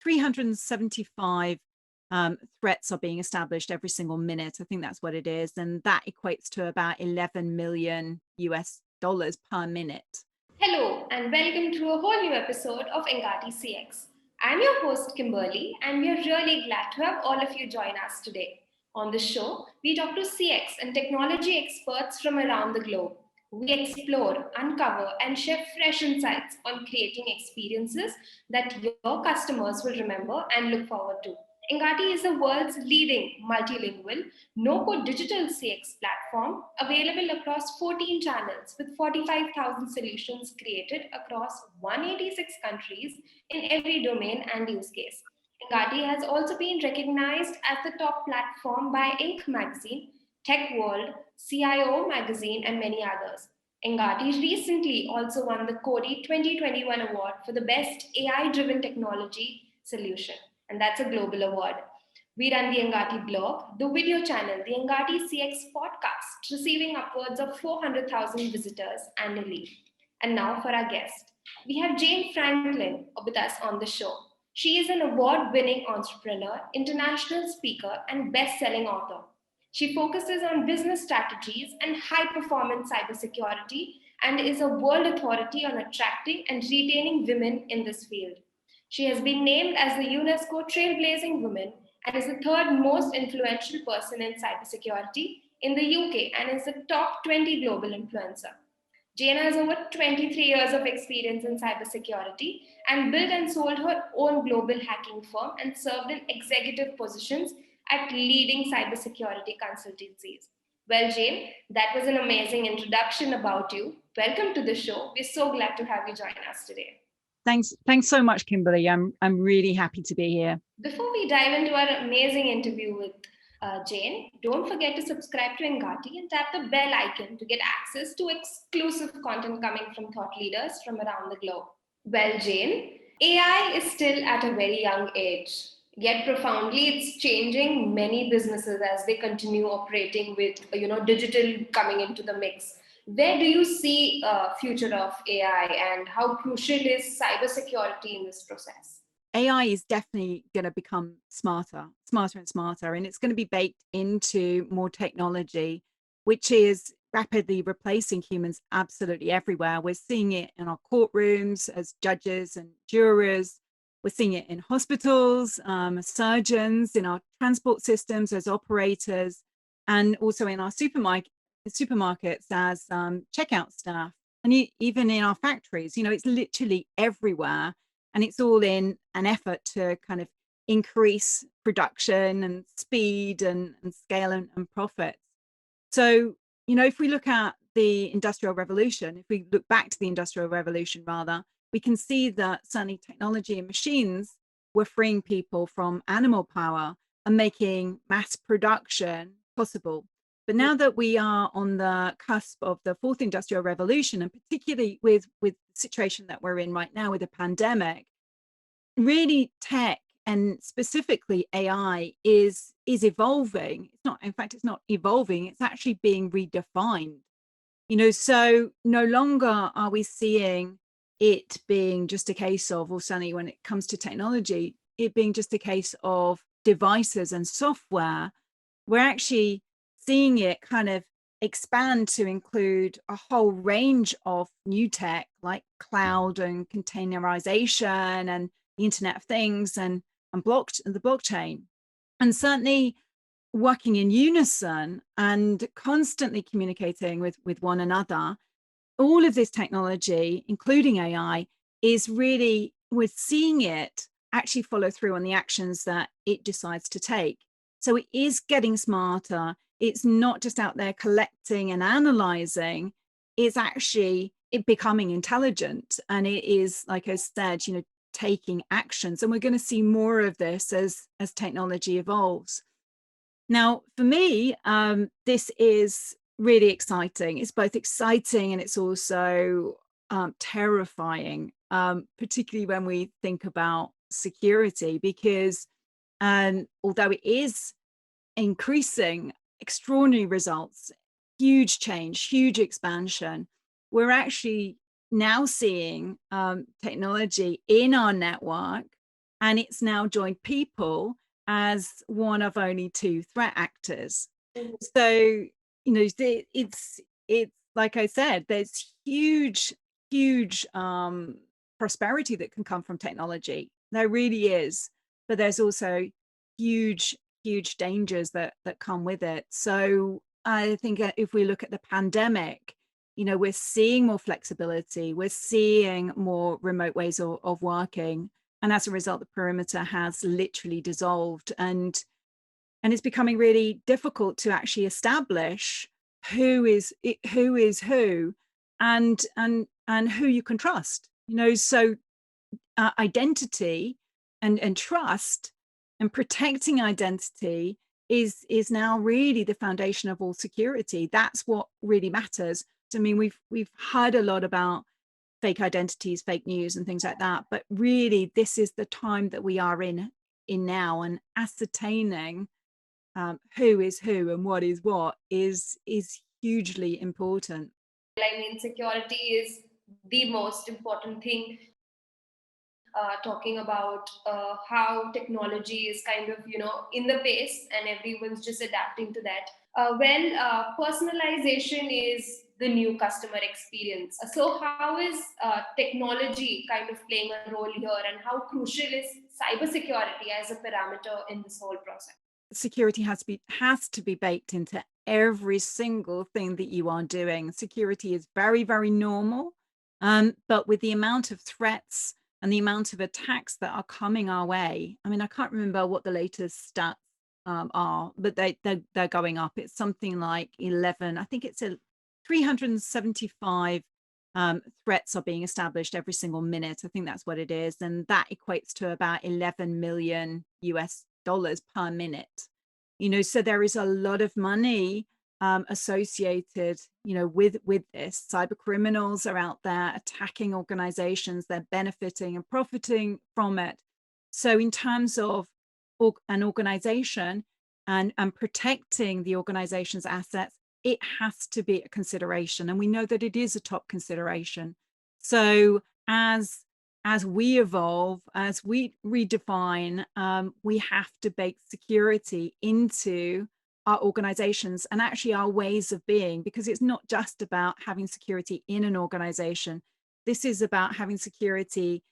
375 threats are being established every single minute. I think that's what it is. And that equates to about 11 million US dollars per minute. Hello, and welcome to a whole new episode of Engati CX. I'm your host, Kimberly, and we are really glad to have all of you join us today. On the show, we talk to CX and technology experts from around the globe. We explore, uncover, and share fresh insights on creating experiences that your customers will remember and look forward to. Engati is the world's leading multilingual, no-code digital CX platform available across 14 channels with 45,000 solutions created across 186 countries in every domain and use case. Engati has also been recognized as the top platform by Inc. magazine, Tech World, CIO magazine, and many others. Engati recently also won the Cody 2021 award for the best AI-driven technology solution, and that's a global award. We run the Engati blog, the video channel, the Engati CX podcast, receiving upwards of 400,000 visitors annually. And now for our guest. We have Jane Franklin with us on the show. She is an award winning entrepreneur, international speaker, and best selling author. She focuses on business strategies and high performance cybersecurity and is a world authority on attracting and retaining women in this field. She has been named as the UNESCO Trailblazing Woman and is the third most influential person in cybersecurity in the UK and is the top 20 global influencer. Jane has over 23 years of experience in cybersecurity and built and sold her own global hacking firm and served in executive positions at leading cybersecurity consultancies. Well, Jane, that was an amazing introduction about you. Welcome to the show. We're so glad to have you join us today. Thanks so much, Kimberly. I'm really happy to be here. Before we dive into our amazing interview with Jane, don't forget to subscribe to Engati and tap the bell icon to get access to exclusive content coming from thought leaders from around the globe. Well, Jane, AI is still at a very young age. Yet profoundly, it's changing many businesses as they continue operating with digital coming into the mix. Where do you see future of AI, and how crucial is cybersecurity in this process? AI is definitely going to become smarter and smarter, and it's going to be baked into more technology, which is rapidly replacing humans absolutely everywhere. We're seeing it in our courtrooms as judges and jurors. We're seeing it in hospitals, surgeons, in our transport systems as operators, and also in our supermarkets as checkout staff, and even in our factories. It's literally everywhere. And it's all in an effort to kind of increase production and speed and scale and profits. So, if we look at the Industrial Revolution, if we look back to the Industrial Revolution, rather, we can see that certainly technology and machines were freeing people from animal power and making mass production possible. But now that we are on the cusp of the fourth industrial revolution, and particularly with the situation that we're in right now with the pandemic, really tech and specifically AI is evolving. It's not evolving, it's actually being redefined. So no longer are we seeing it being just a case of, or certainly when it comes to technology, it being just a case of devices and software. We're actually seeing it kind of expand to include a whole range of new tech like cloud and containerization and the Internet of Things and the blockchain. And certainly working in unison and constantly communicating with one another, all of this technology, including AI, is really, we're seeing it actually follow through on the actions that it decides to take. So it is getting smarter. It's not just out there collecting and analyzing, it's actually becoming intelligent. And it is, like I said, taking actions. And we're going to see more of this as technology evolves. Now, for me, this is really exciting. It's both exciting and it's also terrifying, particularly when we think about security, because although it is increasing extraordinary results, huge change, huge expansion, we're actually now seeing technology in our network and it's now joined people as one of only two threat actors. Mhm. So, it's like I said, there's huge prosperity that can come from technology. There really is, but there's also huge huge dangers that come with it. So I think if we look at the pandemic, we're seeing more flexibility, we're seeing more remote ways of working, and as a result the perimeter has literally dissolved, and it's becoming really difficult to actually establish who is who, and who you can trust. So identity and trust and protecting identity is now really the foundation of all security. That's what really matters. I mean, we've heard a lot about fake identities, fake news, and things like that, but really, this is the time that we are in now, and ascertaining who is who and what is hugely important. I mean, security is the most important thing. Talking about how technology is kind of, in the pace and everyone's just adapting to that. Personalization is the new customer experience. So how is technology kind of playing a role here, and how crucial is cybersecurity as a parameter in this whole process? Security has to be baked into every single thing that you are doing. Security is very, very normal, but with the amount of threats and the amount of attacks that are coming our way, I mean, I can't remember what the latest stats are, but they're going up. It's something like 11. I think it's a 375 threats are being established every single minute. I think that's what it is, and that equates to about 11 million US dollars per minute. So there is a lot of money associated, with this. Cyber criminals are out there attacking organizations. They're benefiting and profiting from it. So in terms of an organization and protecting the organization's assets, it has to be a consideration, and we know that it is a top consideration. So as we evolve, as we redefine, we have to bake security into our organizations and actually our ways of being, because it's not just about having security in an organization. This is about having security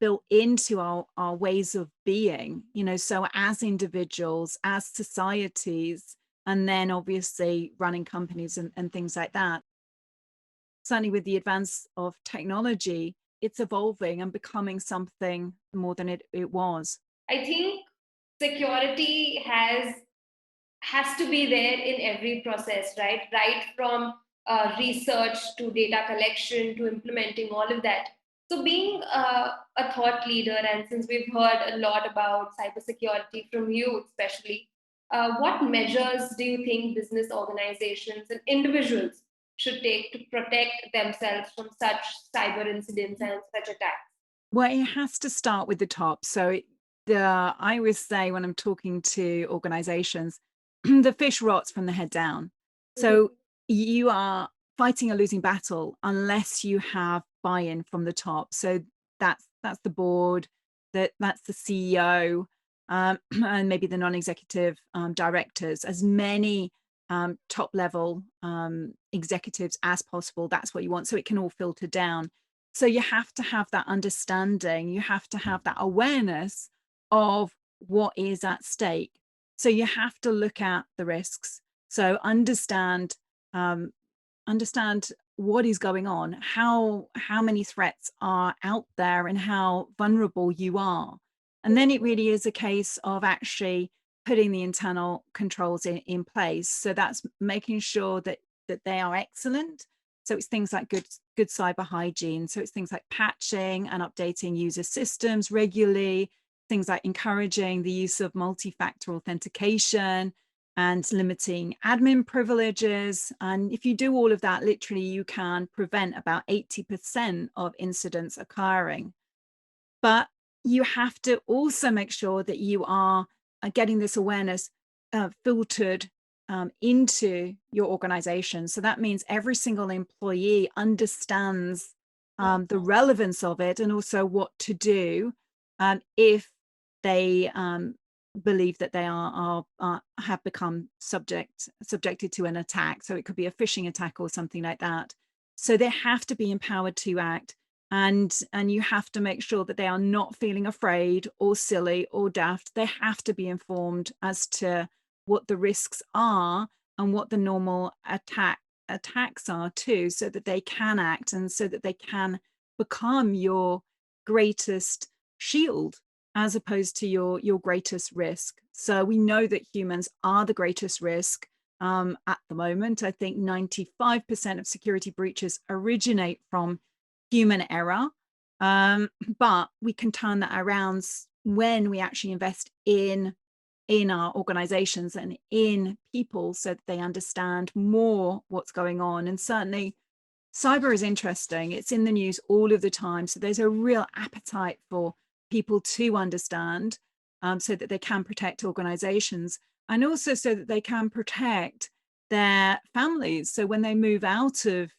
built into our ways of being, so as individuals, as societies, and then obviously running companies and things like that. Certainly with the advance of technology, it's evolving and becoming something more than it was. I think security has to be there in every process, right? Right from research to data collection to implementing all of that. So, being a thought leader, and since we've heard a lot about cybersecurity from you, especially, what measures do you think business organizations and individuals should take to protect themselves from such cyber incidents and such attacks? Well, it has to start with the top. So I always say when I'm talking to organizations, the fish rots from the head down. So you are fighting a losing battle unless you have buy-in from the top. So that's the board, that's the CEO, and maybe the non-executive directors, as many top level executives as possible. That's what you want. So it can all filter down. So you have to have that understanding, you have to have that awareness of what is at stake. So you have to look at the risks. So um, understand what is going on, how many threats are out there, and how vulnerable you are. And then it really is a case of actually putting the internal controls in place. So that's making sure that they are excellent. So it's things like good cyber hygiene. So it's things like patching and updating user systems regularly, things like encouraging the use of multi-factor authentication and limiting admin privileges. And if you do all of that, literally you can prevent about 80% of incidents occurring. But you have to also make sure that you are getting this awareness filtered into your organization. So that means every single employee understands the relevance of it and also what to do. if they believe that they have become subjected to an attack. So it could be a phishing attack or something like that. So they have to be empowered to act, and you have to make sure that they are not feeling afraid or silly or daft. They have to be informed as to what the risks are and what the normal attacks are too, so that they can act and so that they can become your greatest shield as opposed to your greatest risk. So we know that humans are the greatest risk at the moment. I think 95% of security breaches originate from human error, but we can turn that around when we actually invest in our organizations and in people so that they understand more what's going on. And certainly cyber is interesting. It's in the news all of the time. So there's a real appetite for people to understand, so that they can protect organizations, and also so that they can protect their families. So when they move out of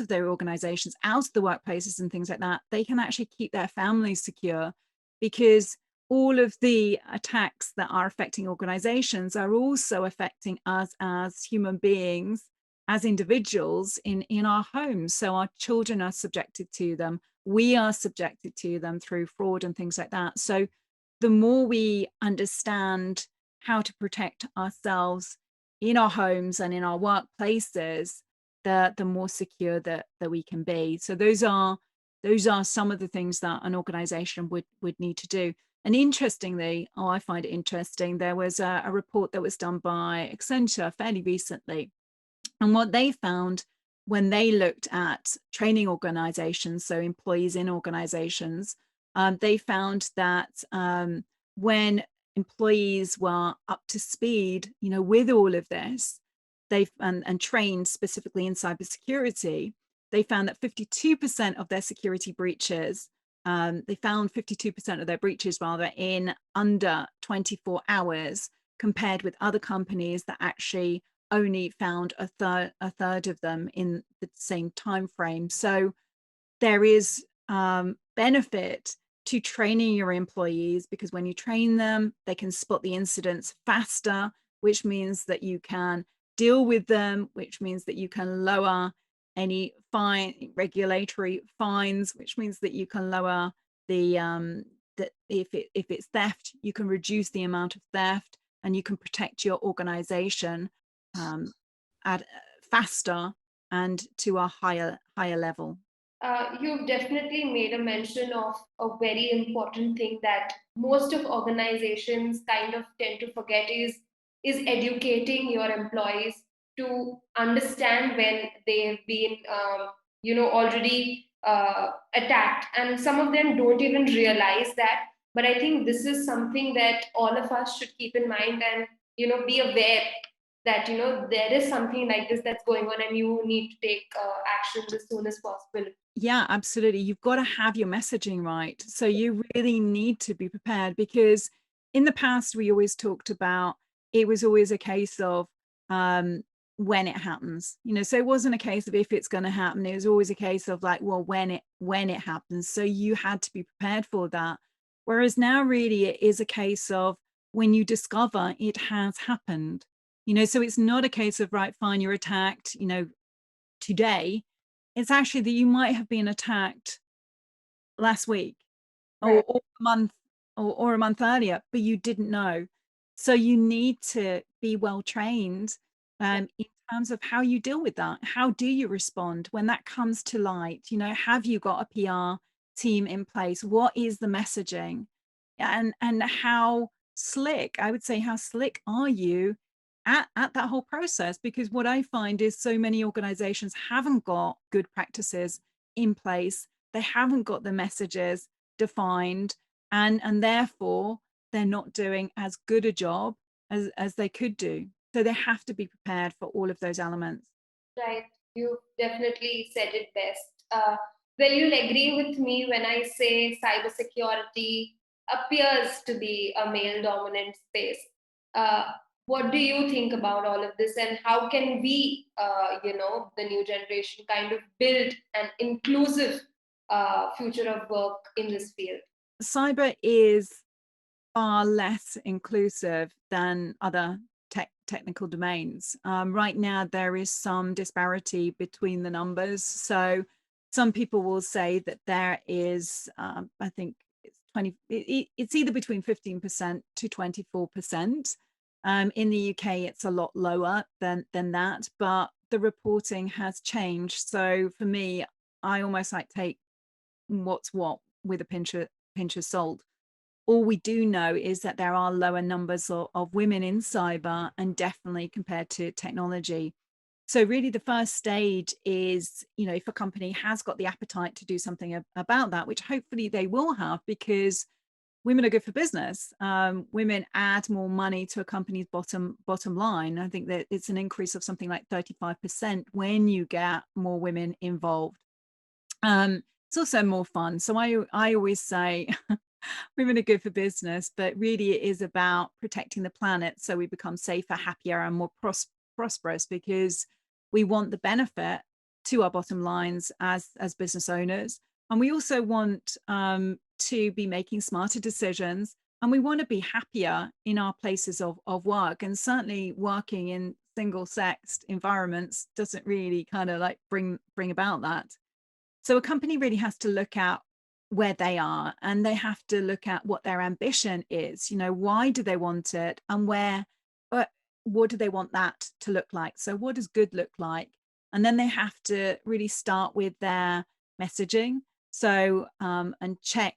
their organizations, out of the workplaces and things like that, they can actually keep their families secure, because all of the attacks that are affecting organizations are also affecting us as human beings, as individuals in our homes. So our children are subjected to them. We are subjected to them through fraud and things like that. So the more we understand how to protect ourselves in our homes and in our workplaces, the more secure that we can be. So those are some of the things that an organization would need to do. And interestingly, I find it interesting, there was a report that was done by Accenture fairly recently. And what they found when they looked at training organizations, so employees in organizations, they found that when employees were up to speed, with all of this, and trained specifically in cybersecurity, they found that 52% of their security breaches, they found 52% of their breaches rather in under 24 hours, compared with other companies that actually only found a third of them in the same time frame. So there is benefit to training your employees, because when you train them, they can spot the incidents faster, which means that you can deal with them, which means that you can lower any regulatory fines, which means that you can lower the that if it's theft, you can reduce the amount of theft, and you can protect your organization at faster and to a higher level. You've definitely made a mention of a very important thing that most of organizations kind of tend to forget is educating your employees to understand when they've been already attacked, and some of them don't even realize that. But I think this is something that all of us should keep in mind and be aware that there is something like this that's going on, and you need to take actions as soon as possible. Yeah, absolutely. You've got to have your messaging right. So you really need to be prepared, because in the past, we always talked about, it was always a case of when it happens, so it wasn't a case of if it's going to happen. It was always a case of like, well, when it happens. So you had to be prepared for that. Whereas now really it is a case of when you discover it has happened, so it's not a case of, right, fine, you're attacked, today. It's actually that you might have been attacked last week, Right. or a month, or a month earlier, but you didn't know. So you need to be well trained in terms of how you deal with that. How do you respond when that comes to light? Have you got a PR team in place? What is the messaging? And how slick, I would say, how slick are you at that whole process? Because what I find is so many organizations haven't got good practices in place. They haven't got the messages defined, and therefore they're not doing as good a job as they could do. So they have to be prepared for all of those elements. Right. You definitely said it best. Well, you'll agree with me when I say cybersecurity appears to be a male dominant space. Uh, what do you think about all of this, and how can we, the new generation, kind of build an inclusive future of work in this field? cyber is far less inclusive than other technical domains. Right now, there is some disparity between the numbers. So some people will say that there is, I think it's it's either between 15% to 24%. In the UK, it's a lot lower than that, but the reporting has changed. So for me, I almost like take what's what with a pinch of salt. All we do know is that there are lower numbers of women in cyber, and definitely compared to technology. So really the first stage is, if a company has got the appetite to do something about that, which hopefully they will have, because women are good for business. Women add more money to a company's bottom line. I think that it's an increase of something like 35% when you get more women involved. It's also more fun. So I always say women are good for business, but really it is about protecting the planet so we become safer, happier, and more prosperous, because we want the benefit to our bottom lines as business owners. And we also want to be making smarter decisions, and we want to be happier in our places of work. And certainly working in single sexed environments doesn't really kind of like bring about that. So a company really has to look at where they are, and they have to look at what their ambition is. Why do they want it, and what do they want that to look like? So what does good look like? And then they have to really start with their messaging. So and check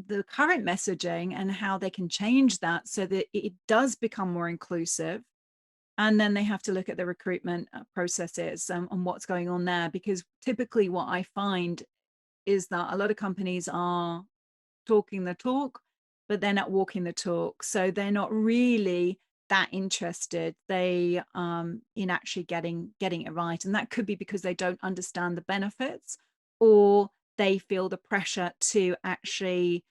the current messaging and how they can change that so that it does become more inclusive. And then they have to look at the recruitment processes and what's going on there, because typically what I find is that a lot of companies are talking the talk, but they're not walking the talk. So they're not really that interested in actually getting it right. And that could be because they don't understand the benefits, or they feel the pressure to actually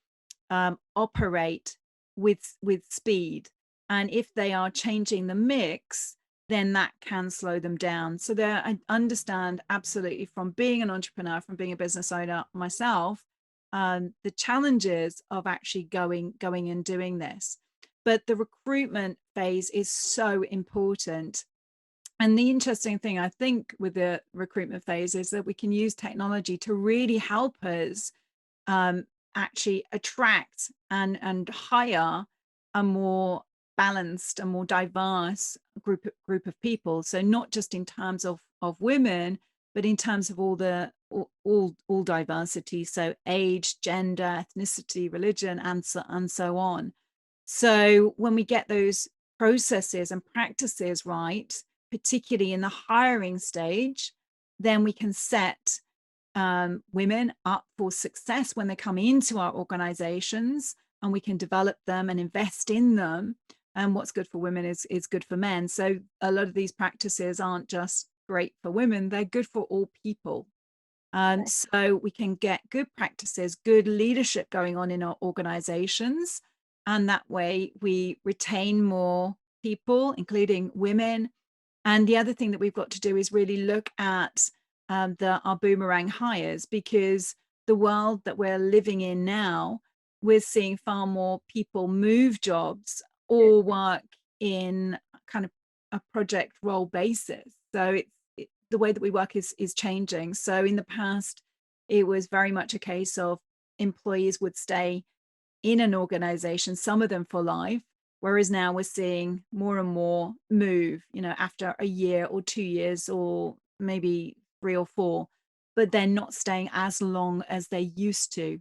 operate with speed. And if they are changing the mix, then that can slow them down. So I understand absolutely, from being an entrepreneur, from being a business owner myself, the challenges of actually going and doing this. But the recruitment phase is so important. And the interesting thing, I think, with the recruitment phase is that we can use technology to really help us actually attract and hire a more balanced and more diverse group of people. So not just in terms of women, but in terms of all diversity. So age, gender, ethnicity, religion, and so on. So when we get those processes and practices right, particularly in the hiring stage, then we can set women up for success when they come into our organizations, and we can develop them and invest in them. And what's good for women is good for men. So a lot of these practices aren't just great for women, they're good for all people. So we can get good practices, good leadership going on in our organizations. And that way we retain more people, including women. And the other thing that we've got to do is really look at our boomerang hires, because the world that we're living in now, we're seeing far more people move jobs or work in kind of a project role basis. So the way that we work is changing. So in the past, it was very much a case of employees would stay in an organization, some of them for life, whereas now we're seeing more and more move, after a year or 2 years, or maybe 3 or 4, but they're not staying as long as they used to.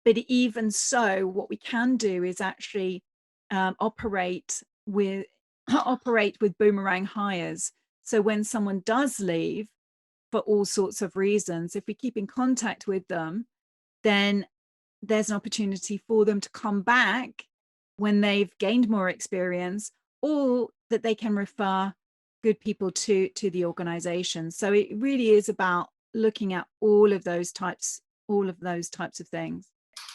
But even so, what we can do is actually operate with boomerang hires. So when someone does leave for all sorts of reasons, if we keep in contact with them, then there's an opportunity for them to come back when they've gained more experience, or that they can refer good people to the organization. So it really is about looking at all of those types of things.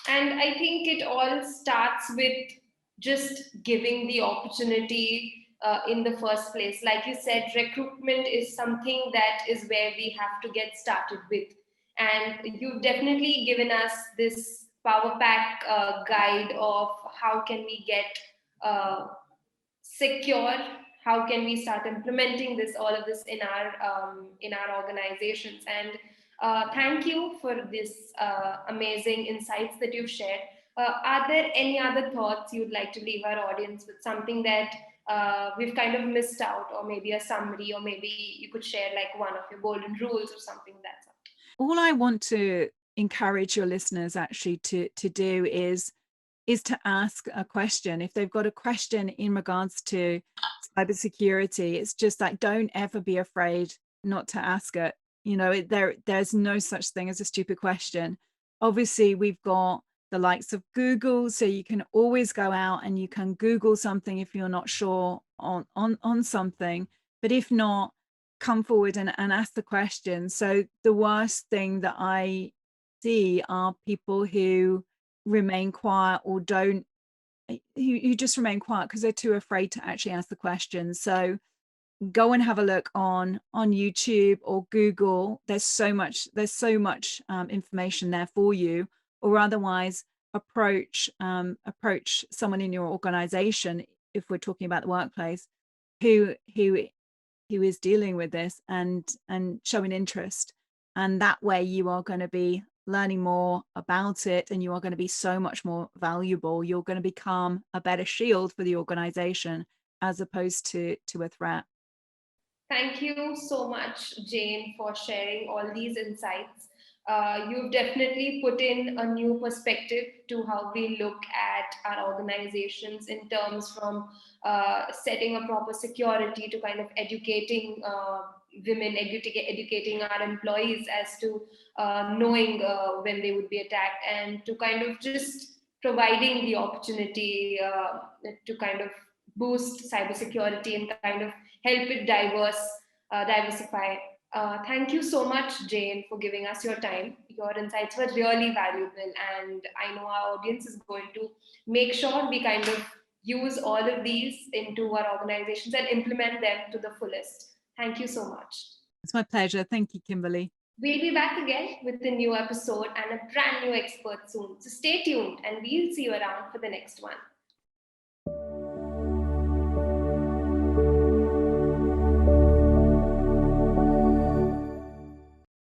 And I think it all starts with just giving the opportunity in the first place. Like you said, recruitment is something that is where we have to get started with. And you've definitely given us this power pack guide of how can we get secure, how can we start implementing this, all of this in our organizations. And thank you for this amazing insights that you've shared. Are there any other thoughts you'd like to leave our audience with, something that we've kind of missed out, or maybe a summary, or maybe you could share like one of your golden rules or something that's up? All I want to encourage your listeners actually to do is to ask a question. If they've got a question in regards to cybersecurity, it's just like, don't ever be afraid not to ask it. You know, there's no such thing as a stupid question. Obviously, we've got the likes of Google, so you can always go out and you can Google something if you're not sure on something. But if not, come forward and ask the question. So the worst thing that I see are people who remain quiet or don't, who just remain quiet because they're too afraid to actually ask the question. So go and have a look on YouTube or Google. There's so much information there for you. Or otherwise approach someone in your organization, if we're talking about the workplace, who is dealing with this and showing interest. And that way you are going to be learning more about it, and you are going to be so much more valuable. You're going to become a better shield for the organization as opposed to a threat. Thank you so much, Jane, for sharing all these insights. You've definitely put in a new perspective to how we look at our organizations, in terms from setting a proper security to kind of educating women, educating our employees as to knowing when they would be attacked, and to kind of just providing the opportunity to kind of boost cybersecurity and kind of help it diversify. Thank you so much, Jane, for giving us your time. Your insights were really valuable, and I know our audience is going to make sure we kind of use all of these into our organizations and implement them to the fullest. Thank you so much. It's my pleasure. Thank you, Kimberly. We'll be back again with a new episode and a brand new expert soon. So stay tuned, and we'll see you around for the next one.